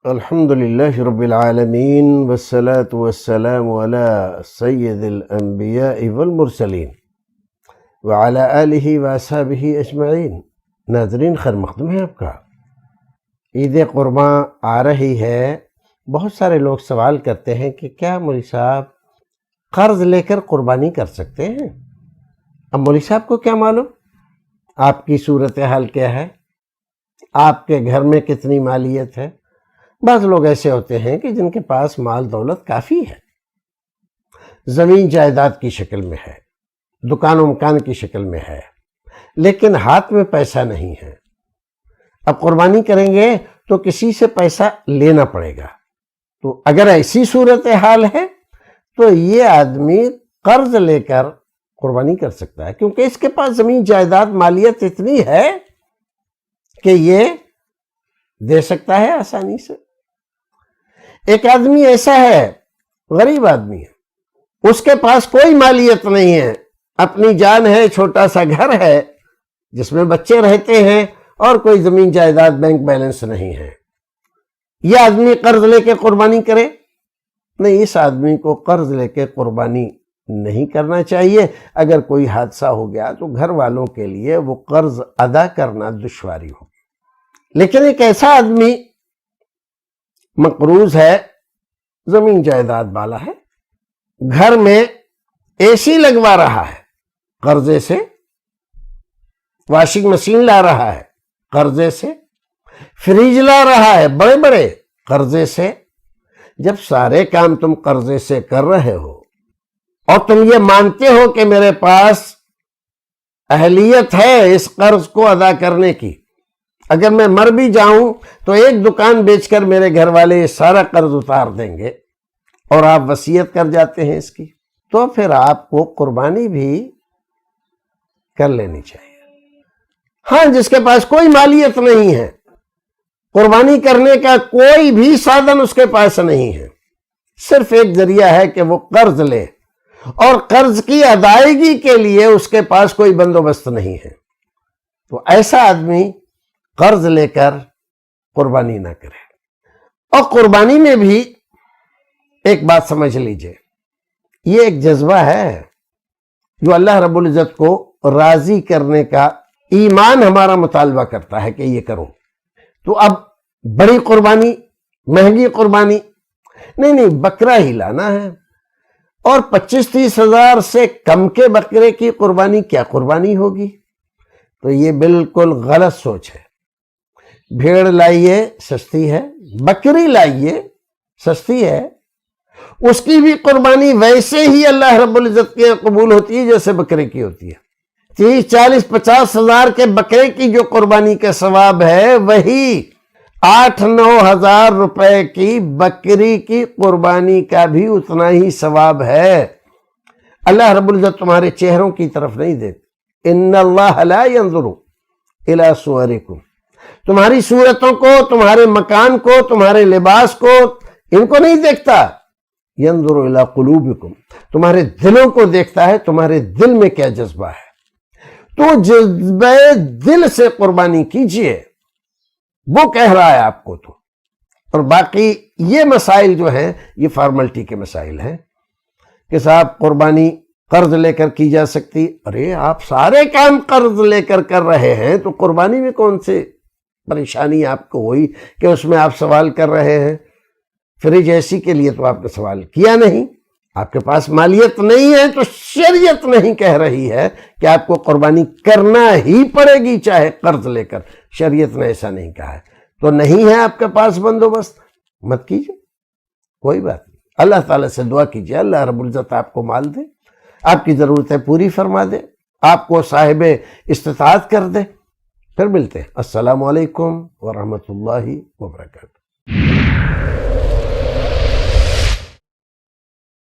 الحمد للہ رب العالمین والصلاة والسلام علی سید الانبیاء والمرسلین وعلی آلہ واصحابہ اجمعین۔ ناظرین، خیر مقدم ہے آپ کا۔ عید قرباں آ رہی ہے۔ بہت سارے لوگ سوال کرتے ہیں کہ کیا مولوی صاحب قرض لے کر قربانی کر سکتے ہیں؟ اب مولوی صاحب کو کیا معلوم آپ کی صورتحال کیا ہے، آپ کے گھر میں کتنی مالیت ہے۔ بعض لوگ ایسے ہوتے ہیں کہ جن کے پاس مال دولت کافی ہے، زمین جائیداد کی شکل میں ہے، دکان و مکان کی شکل میں ہے، لیکن ہاتھ میں پیسہ نہیں ہے۔ اب قربانی کریں گے تو کسی سے پیسہ لینا پڑے گا۔ تو اگر ایسی صورتحال ہے تو یہ آدمی قرض لے کر قربانی کر سکتا ہے، کیونکہ اس کے پاس زمین جائیداد مالیت اتنی ہے کہ یہ دے سکتا ہے آسانی سے۔ ایک آدمی ایسا ہے، غریب آدمی ہے، اس کے پاس کوئی مالیت نہیں ہے، اپنی جان ہے، چھوٹا سا گھر ہے جس میں بچے رہتے ہیں اور کوئی زمین جائیداد بینک بیلنس نہیں ہے۔ یہ آدمی قرض لے کے قربانی کرے؟ نہیں، اس آدمی کو قرض لے کے قربانی نہیں کرنا چاہیے۔ اگر کوئی حادثہ ہو گیا تو گھر والوں کے لیے وہ قرض ادا کرنا دشواری ہوگی۔ لیکن ایک ایسا آدمی مقروض ہے، زمین جائیداد والا ہے، گھر میں اے سی لگوا رہا ہے قرضے سے، واشنگ مشین لا رہا ہے قرضے سے، فریج لا رہا ہے بڑے بڑے قرضے سے۔ جب سارے کام تم قرضے سے کر رہے ہو اور تم یہ مانتے ہو کہ میرے پاس اہلیت ہے اس قرض کو ادا کرنے کی، اگر میں مر بھی جاؤں تو ایک دکان بیچ کر میرے گھر والے یہ سارا قرض اتار دیں گے، اور آپ وصیت کر جاتے ہیں اس کی، تو پھر آپ کو قربانی بھی کر لینی چاہیے۔ ہاں، جس کے پاس کوئی مالیت نہیں ہے، قربانی کرنے کا کوئی بھی سادن اس کے پاس نہیں ہے، صرف ایک ذریعہ ہے کہ وہ قرض لے، اور قرض کی ادائیگی کے لیے اس کے پاس کوئی بندوبست نہیں ہے، تو ایسا آدمی قرض لے کر قربانی نہ کرے۔ اور قربانی میں بھی ایک بات سمجھ لیجئے، یہ ایک جذبہ ہے جو اللہ رب العزت کو راضی کرنے کا ایمان ہمارا مطالبہ کرتا ہے کہ یہ کرو۔ تو اب بڑی قربانی، مہنگی قربانی نہیں، بکرا ہی لانا ہے، اور 25-30 ہزار سے کم کے بکرے کی قربانی کیا قربانی ہوگی؟ تو یہ بالکل غلط سوچ ہے۔ بھیڑ لائیے سستی ہے، بکری لائیے سستی ہے، اس کی بھی قربانی ویسے ہی اللہ رب العزت کے قبول ہوتی ہے جیسے بکرے کی ہوتی ہے۔ 30-40-50 ہزار کے بکرے کی جو قربانی کا ثواب ہے، وہی 8-9 ہزار روپے کی بکری کی قربانی کا بھی اتنا ہی ثواب ہے۔ اللہ رب العزت تمہارے چہروں کی طرف نہیں دیتے۔ ان اللہ لا ينظر الى صورکم، تمہاری صورتوں کو، تمہارے مکان کو، تمہارے لباس کو، ان کو نہیں دیکھتا۔ ينظر الى قلوبکم، تمہارے دلوں کو دیکھتا ہے، تمہارے دل میں کیا جذبہ ہے۔ تو جذبہ دل سے قربانی کیجئے، وہ کہہ رہا ہے آپ کو۔ تو اور باقی یہ مسائل جو ہیں یہ فارملٹی کے مسائل ہیں کہ صاحب قربانی قرض لے کر کی جا سکتی۔ ارے آپ سارے کام قرض لے کر رہے ہیں تو قربانی میں کون سے پریشانی آپ کو ہوئی کہ اس میں آپ سوال کر رہے ہیں؟ فریج ایسی کے لیے تو آپ نے سوال کیا نہیں۔ آپ کے پاس مالیت نہیں ہے تو شریعت نہیں کہہ رہی ہے کہ آپ کو قربانی کرنا ہی پڑے گی چاہے قرض لے کر، شریعت نے ایسا نہیں کہا ہے۔ تو نہیں ہے آپ کے پاس بندوبست، مت کیجئے، کوئی بات نہیں۔ اللہ تعالیٰ سے دعا کیجئے اللہ رب العزت آپ کو مال دے، آپ کی ضرورتیں پوری فرما دے، آپ کو صاحب استطاعت کر دے۔ پھر ملتے ہیں۔ السلام علیکم ورحمۃ اللہ وبرکاتہ۔